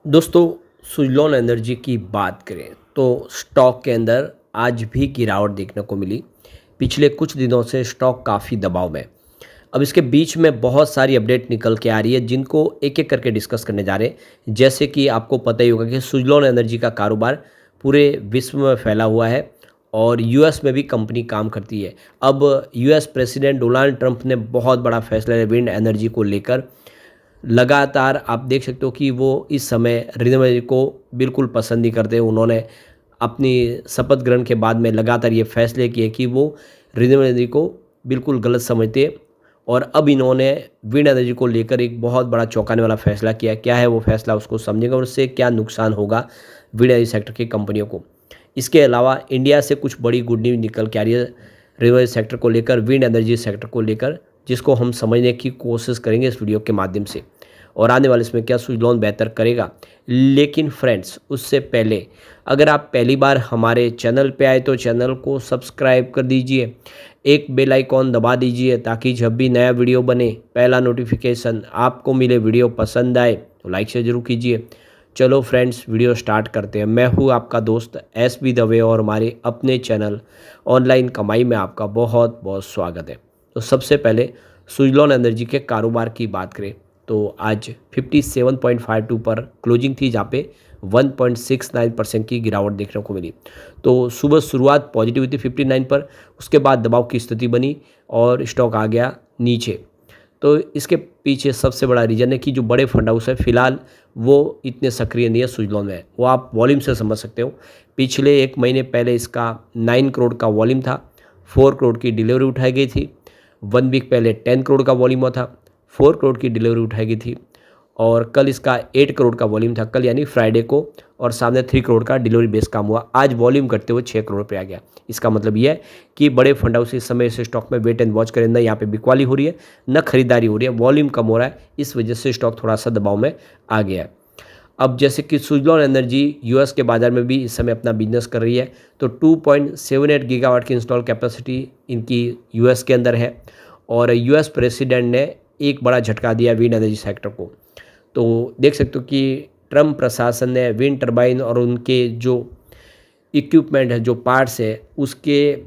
दोस्तों, सुज़लॉन एनर्जी की बात करें तो स्टॉक के अंदर आज भी गिरावट देखने को मिली। पिछले कुछ दिनों से स्टॉक काफ़ी दबाव में। अब इसके बीच में बहुत सारी अपडेट निकल के आ रही है जिनको एक-एक करके डिस्कस करने जा रहे हैं। जैसे कि आपको पता ही होगा कि सुज़लॉन एनर्जी का कारोबार पूरे विश्व में फैला हुआ है और यूएस में भी कंपनी काम करती है। अब यूएस प्रेसिडेंट डोनाल्ड ट्रंप ने बहुत बड़ा फैसला लिया विंड एनर्जी को लेकर। लगातार आप देख सकते हो कि वो इस समय रिन्यूएबल एनर्जी को बिल्कुल पसंद नहीं करते। उन्होंने अपनी शपथ ग्रहण के बाद में लगातार ये फैसले किए कि वो रिन्यूएबल एनर्जी को बिल्कुल गलत समझते और अब इन्होंने विंड एनर्जी को लेकर एक बहुत बड़ा चौंकाने वाला फैसला किया। क्या है वो फैसला, उसको समझेंगे और उससे क्या नुकसान होगा विंड एनर्जी सेक्टर की कंपनियों को। इसके अलावा इंडिया से कुछ बड़ी गुड न्यूज़ निकल के आ रही है रिन्यूएबल सेक्टर को लेकर, विंड एनर्जी सेक्टर को लेकर, जिसको हम समझने की कोशिश करेंगे इस वीडियो के माध्यम से और आने वाले इसमें क्या सुज़लॉन बेहतर करेगा। लेकिन फ्रेंड्स, उससे पहले अगर आप पहली बार हमारे चैनल पे आए तो चैनल को सब्सक्राइब कर दीजिए, एक बेल आइकॉन दबा दीजिए ताकि जब भी नया वीडियो बने पहला नोटिफिकेशन आपको मिले। वीडियो पसंद आए तो लाइक शेयर जरूर कीजिए। चलो फ्रेंड्स, वीडियो स्टार्ट करते हैं। मैं हूँ आपका दोस्त एस.बी. दवे और हमारे अपने चैनल ऑनलाइन कमाई में आपका बहुत बहुत स्वागत है। तो सबसे पहले सुज़लॉन एनर्जी के कारोबार की बात करें तो आज 57.52 पर क्लोजिंग थी, जहाँ पे 1.69% की गिरावट देखने को मिली। तो सुबह शुरुआत पॉजिटिव हुई थी 59 पर, उसके बाद दबाव की स्थिति बनी और स्टॉक आ गया नीचे। तो इसके पीछे सबसे बड़ा रीज़न है कि जो बड़े फंड हाउस है फिलहाल वो इतने सक्रिय नहीं है सुज़लॉन में। वो आप वॉल्यूम से समझ सकते हो। पिछले एक महीने पहले इसका 9 करोड़ का वॉल्यूम था, 4 करोड़ की डिलीवरी उठाई गई थी। 1 वीक पहले 10 करोड़ का वॉल्यूम हुआ था, 4 करोड़ की डिलीवरी उठाई गई थी। और कल इसका 8 करोड़ का वॉल्यूम था, कल यानी फ्राइडे को, और सामने 3 करोड़ का डिलीवरी बेस काम हुआ। आज वॉल्यूम करते हुए 6 करोड़ पे आ गया। इसका मतलब यह है कि बड़े फंड हाउस इस समय से स्टॉक में वेट एंड वॉच करें, न यहाँ पे बिकवाली हो रही है न खरीदारी हो रही है, वॉल्यूम कम हो रहा है, इस वजह से स्टॉक थोड़ा सा दबाव में आ गया है। अब जैसे कि सुज़लॉन एनर्जी यूएस के बाज़ार में भी इस समय अपना बिजनेस कर रही है, तो 2.78 गीगावाट की इंस्टॉल कैपेसिटी इनकी यूएस के अंदर है और यूएस प्रेसिडेंट ने एक बड़ा झटका दिया विंड एनर्जी सेक्टर को। तो देख सकते हो कि ट्रम्प प्रशासन ने विंड टर्बाइन और उनके जो इक्विपमेंट है, जो पार्ट्स है, उसको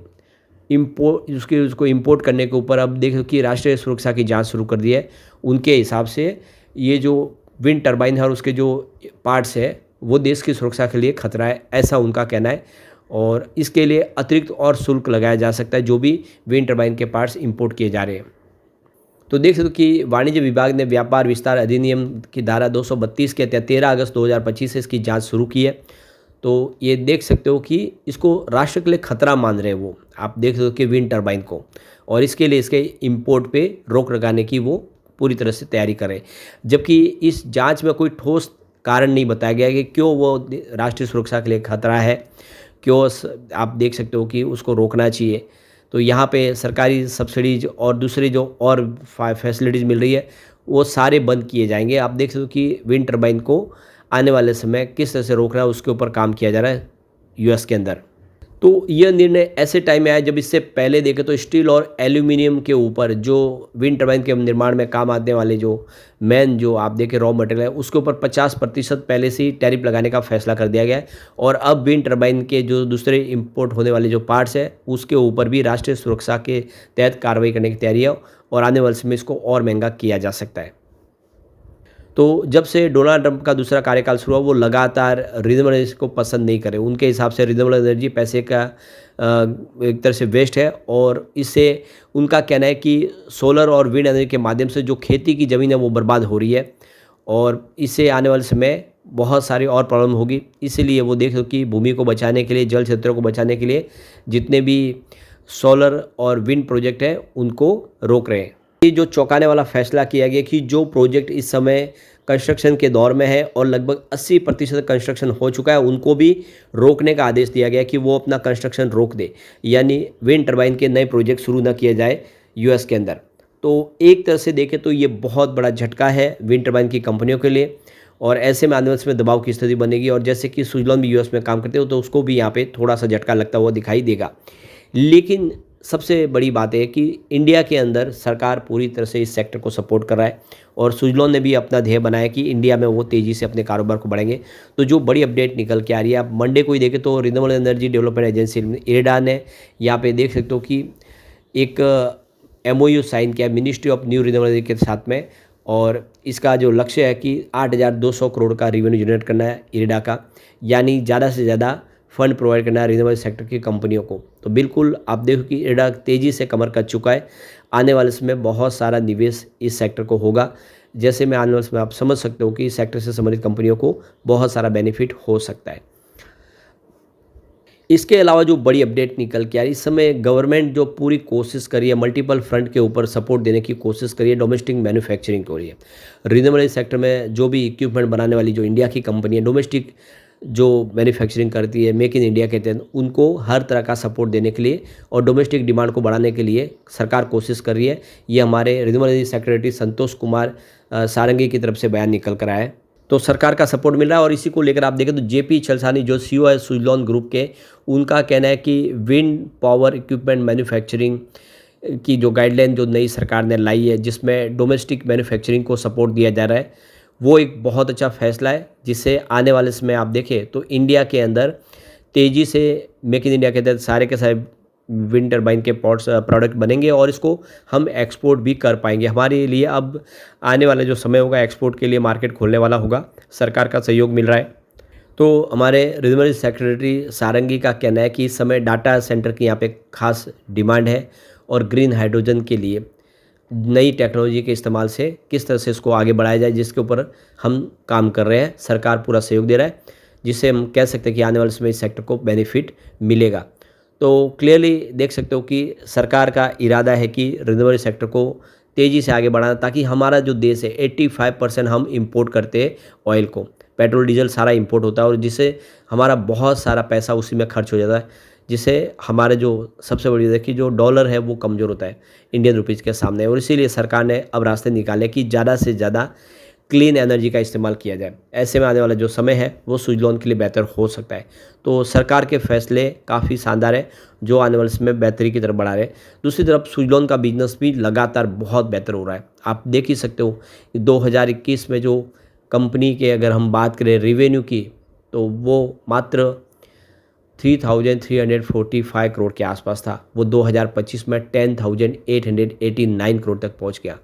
इंपोर्ट करने के ऊपर अब देखो कि राष्ट्रीय सुरक्षा की जांच शुरू कर दी है। उनके हिसाब से ये जो विंड टर्बाइन है और उसके जो पार्ट्स है वो देश की सुरक्षा के लिए खतरा है, ऐसा उनका कहना है। और इसके लिए अतिरिक्त और शुल्क लगाया जा सकता है जो भी विंड टर्बाइन के पार्ट्स इंपोर्ट किए जा रहे हैं। तो देख सकते हो कि वाणिज्य विभाग ने व्यापार विस्तार अधिनियम की धारा 232 के तहत 13 अगस्त 2025 से इसकी जांच शुरू की है। तो ये देख सकते हो कि इसको राष्ट्र के लिए खतरा मान रहे हैं वो, आप देख सकते हो कि विंड टर्बाइन को, और इसके लिए इसके इंपोर्ट पे रोक लगाने की वो पूरी तरह से तैयारी करें। जबकि इस जांच में कोई ठोस कारण नहीं बताया गया कि क्यों वो राष्ट्रीय सुरक्षा के लिए खतरा है, क्यों आप देख सकते हो कि उसको रोकना चाहिए। तो यहाँ पे सरकारी सब्सिडीज और दूसरी जो और फैसिलिटीज़ मिल रही है वो सारे बंद किए जाएंगे। आप देख सकते हो कि विंड टर्बाइन को आने वाले समय किस तरह से रोकना है उसके ऊपर काम किया जा रहा है यूएस के अंदर। तो यह निर्णय ऐसे टाइम में आया जब इससे पहले देखें तो स्टील और एल्यूमिनियम के ऊपर जो विंड टर्बाइन के निर्माण में काम आने वाले जो मेन जो आप देखें रॉ मटेरियल है उसके ऊपर 50% पहले से ही टैरिफ लगाने का फैसला कर दिया गया है। और अब विंड टर्बाइन के जो दूसरे इंपोर्ट होने वाले जो पार्ट्स है उसके ऊपर भी राष्ट्रीय सुरक्षा के तहत कार्रवाई करने की तैयारी है और आने वाले समय इसको और महंगा किया जा सकता है। तो जब से डोनाल्ड ट्रंप का दूसरा कार्यकाल शुरू हुआ वो लगातार रिन्यूएबल एनर्जी को पसंद नहीं करे। उनके हिसाब से रिन्यूएबल एनर्जी पैसे का एक तरह से वेस्ट है और इससे उनका कहना है कि सोलर और विंड एनर्जी के माध्यम से जो खेती की ज़मीन है वो बर्बाद हो रही है और इससे आने वाले समय बहुत सारी और प्रॉब्लम होगी। इसीलिए वो देख कि भूमि को बचाने के लिए, जल क्षेत्रों को बचाने के लिए जितने भी सोलर और विंड प्रोजेक्ट हैं उनको रोक रहे हैं। ये जो चौंकाने वाला फैसला किया गया कि जो प्रोजेक्ट इस समय कंस्ट्रक्शन के दौर में है और लगभग 80% कंस्ट्रक्शन हो चुका है उनको भी रोकने का आदेश दिया गया कि वो अपना कंस्ट्रक्शन रोक दे, यानी विंड टर्बाइन के नए प्रोजेक्ट शुरू न किए जाए यूएस के अंदर। तो एक तरह से देखें तो ये बहुत बड़ा झटका है विंड टर्बाइन की कंपनियों के लिए और ऐसे में आने वाले में दबाव की स्थिति बनेगी। और जैसे कि सुज़लॉन भी यूएस में काम करते हो तो उसको भी यहाँ पे थोड़ा सा झटका लगता हुआ दिखाई देगा। लेकिन सबसे बड़ी बात है कि इंडिया के अंदर सरकार पूरी तरह से इस सेक्टर को सपोर्ट कर रहा है और सुजलॉन ने भी अपना ध्येय बनाया कि इंडिया में वो तेज़ी से अपने कारोबार को बढ़ाएंगे। तो जो बड़ी अपडेट निकल के आ रही है, आप मंडे को ही देखें तो renewable energy development agency IREDA ने यहाँ पे देख सकते हो कि एक MOU साइन किया ministry of new renewable energy के साथ में, और इसका जो लक्ष्य है कि 8,200 करोड़ का रेवेन्यू जनरेट करना है इरेडा का, यानी ज़्यादा से ज़्यादा फंड प्रोवाइड करना है रिन्यूएबल सेक्टर की कंपनियों को। तो बिल्कुल आप देखो कि इरेडा तेज़ी से कमर कस चुका है। आने वाले समय में बहुत सारा निवेश इस सेक्टर को होगा। जैसे में आने वाले समय आप समझ सकते हो कि इस सेक्टर से संबंधित कंपनियों को बहुत सारा बेनिफिट हो सकता है। इसके अलावा जो बड़ी अपडेट निकल के आ रही, इस समय गवर्नमेंट जो पूरी कोशिश करी है, मल्टीपल फ्रंट के ऊपर सपोर्ट देने की कोशिश करी है डोमेस्टिक मैन्युफैक्चरिंग को रही है। रिन्यूएबल सेक्टर में जो भी इक्विपमेंट बनाने वाली जो इंडिया की कंपनी है, डोमेस्टिक जो मैन्युफैक्चरिंग करती है, मेक इन इंडिया कहते हैं, उनको हर तरह का सपोर्ट देने के लिए और डोमेस्टिक डिमांड को बढ़ाने के लिए सरकार कोशिश कर रही है। ये हमारे रिन्यूएबल सेक्रेटरी संतोष कुमार सारंगी की तरफ से बयान निकल कर आया है। तो सरकार का सपोर्ट मिल रहा है और इसी को लेकर आप देखें तो जेपी छलसानी जो CEO है सुजलॉन ग्रुप के, उनका कहना है कि विंड पावर इक्विपमेंट मैन्युफैक्चरिंग की जो गाइडलाइन जो नई सरकार ने लाई है, जिसमें डोमेस्टिक मैन्युफैक्चरिंग को सपोर्ट दिया जा रहा है, वो एक बहुत अच्छा फैसला है, जिससे आने वाले समय आप देखें तो इंडिया के अंदर तेज़ी से मेक इन इंडिया के तहत सारे के सारे विंड टरबाइन के प्रोडक्ट बनेंगे और इसको हम एक्सपोर्ट भी कर पाएंगे। हमारे लिए अब आने वाला जो समय होगा एक्सपोर्ट के लिए मार्केट खोलने वाला होगा, सरकार का सहयोग मिल रहा है। तो हमारे रिन्यूएबल सेक्रेटरी सारंगी का कहना है कि इस समय डाटा सेंटर की यहाँ पे खास डिमांड है और ग्रीन हाइड्रोजन के लिए नई टेक्नोलॉजी के इस्तेमाल से किस तरह से इसको आगे बढ़ाया जाए, जिसके ऊपर हम काम कर रहे हैं। सरकार पूरा सहयोग दे रहा है, जिससे हम कह सकते हैं कि आने वाले समय इस सेक्टर को बेनिफिट मिलेगा। तो क्लियरली देख सकते हो कि सरकार का इरादा है कि रिन्यूएबल सेक्टर को तेज़ी से आगे बढ़ाना, ताकि हमारा जो देश है 85% हम इंपोर्ट करते हैं ऑयल को, पेट्रोल डीजल सारा इंपोर्ट होता है और जिससे हमारा बहुत सारा पैसा उसी में खर्च हो जाता है, जिससे हमारे जो सबसे बड़ी देखिए जो डॉलर है वो कमज़ोर होता है इंडियन रुपीज़ के सामने। और इसीलिए सरकार ने अब रास्ते निकाले कि ज़्यादा से ज़्यादा क्लीन एनर्जी का इस्तेमाल किया जाए। ऐसे में आने वाला जो समय है वो सुजलॉन के लिए बेहतर हो सकता है। तो सरकार के फैसले काफ़ी शानदार है, जो आने वाले समय बेहतरी की तरफ बढ़ा रहे हैं। दूसरी तरफ सुजलॉन का बिजनेस भी लगातार बहुत बेहतर हो रहा है। आप देख ही सकते हो 2021 में जो कंपनी के अगर हम बात करें रेवेन्यू की, तो वो मात्र 3,345 करोड़ के आसपास था। वो 2025 में 10,889 करोड़ तक पहुंच गया।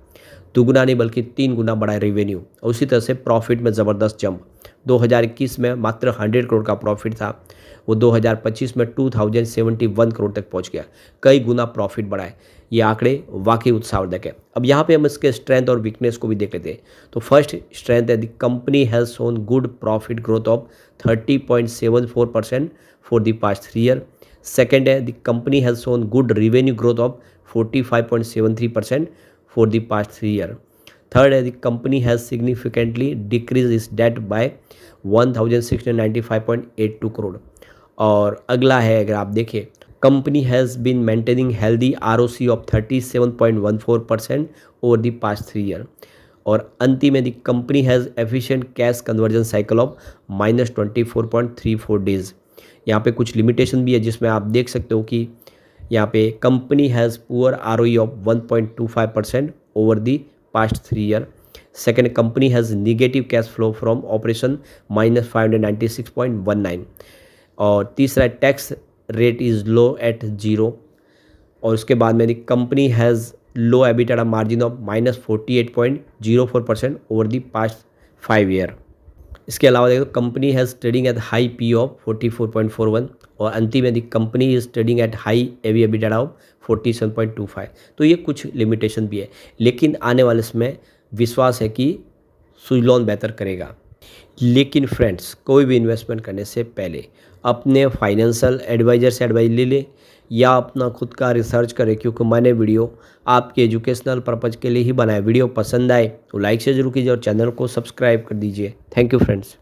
दुगुना नहीं बल्कि 3 गुना बढ़ा है रेवेन्यू। और उसी तरह से प्रॉफिट में ज़बरदस्त जंप, 2021 में मात्र 100 करोड़ का प्रॉफिट था, वो 2025 में 2,071 करोड़ तक पहुंच गया। कई गुना प्रॉफिट बढ़ा है। ये आंकड़े वाकई उत्साहवर्धक है। अब यहाँ पे हम इसके स्ट्रेंथ और वीकनेस को भी देख लेते हैं। तो फर्स्ट स्ट्रेंथ है, the company has shown good profit growth of 30.74% for the past 3 year. Second है, the company has shown good revenue growth of 45.73% for the past 3 years. Third, the company has significantly decreased its debt by 1,695.82 crore. और अगला है, अगर आप देखें, company has been maintaining healthy ROC of 37.14% over the past 3 year. और अंतिम में the company has efficient cash conversion cycle of -24.34 days. यहाँ पे कुछ लिमिटेशन भी है, जिसमें आप देख सकते हो कि यहाँ पे company has poor ROE of 1.25% over the past 3 year. Second, company has negative cash flow from operation -596.19। और तीसरा, tax rate is low at 0। और उसके बाद में the company has low EBITDA margin of -48.04% over the past 5 year. इसके अलावा देखो, company has trading at high P of 44.41। और अंतिम में the company is trading at high EV EBITDA of 47.25। तो ये कुछ लिमिटेशन भी है, लेकिन आने वाले समय विश्वास है कि सुजलॉन बेहतर करेगा। लेकिन फ्रेंड्स, कोई भी इन्वेस्टमेंट करने से पहले अपने फाइनेंशियल एडवाइज़र से एडवाइस ले लें या अपना खुद का रिसर्च करें, क्योंकि मैंने वीडियो आपके एजुकेशनल पर्पज़ के लिए ही बनाया। वीडियो पसंद आए तो लाइक से जरूर कीजिए और चैनल को सब्सक्राइब कर दीजिए। Thank you friends.